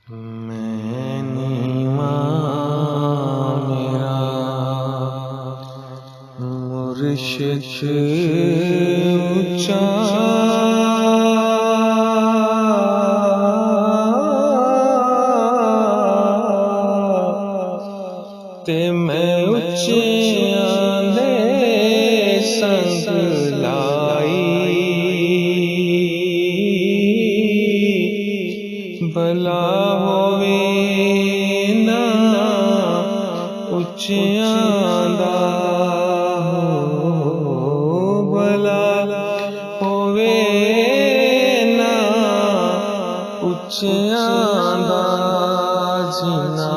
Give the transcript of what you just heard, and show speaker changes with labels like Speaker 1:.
Speaker 1: मैंने मेरा मुर्शिद ऊंचा ते मैं उच्चियां दे संग लाई भला होवे ना उच्चियां दा भला होवे ना उच्चियां दा जिना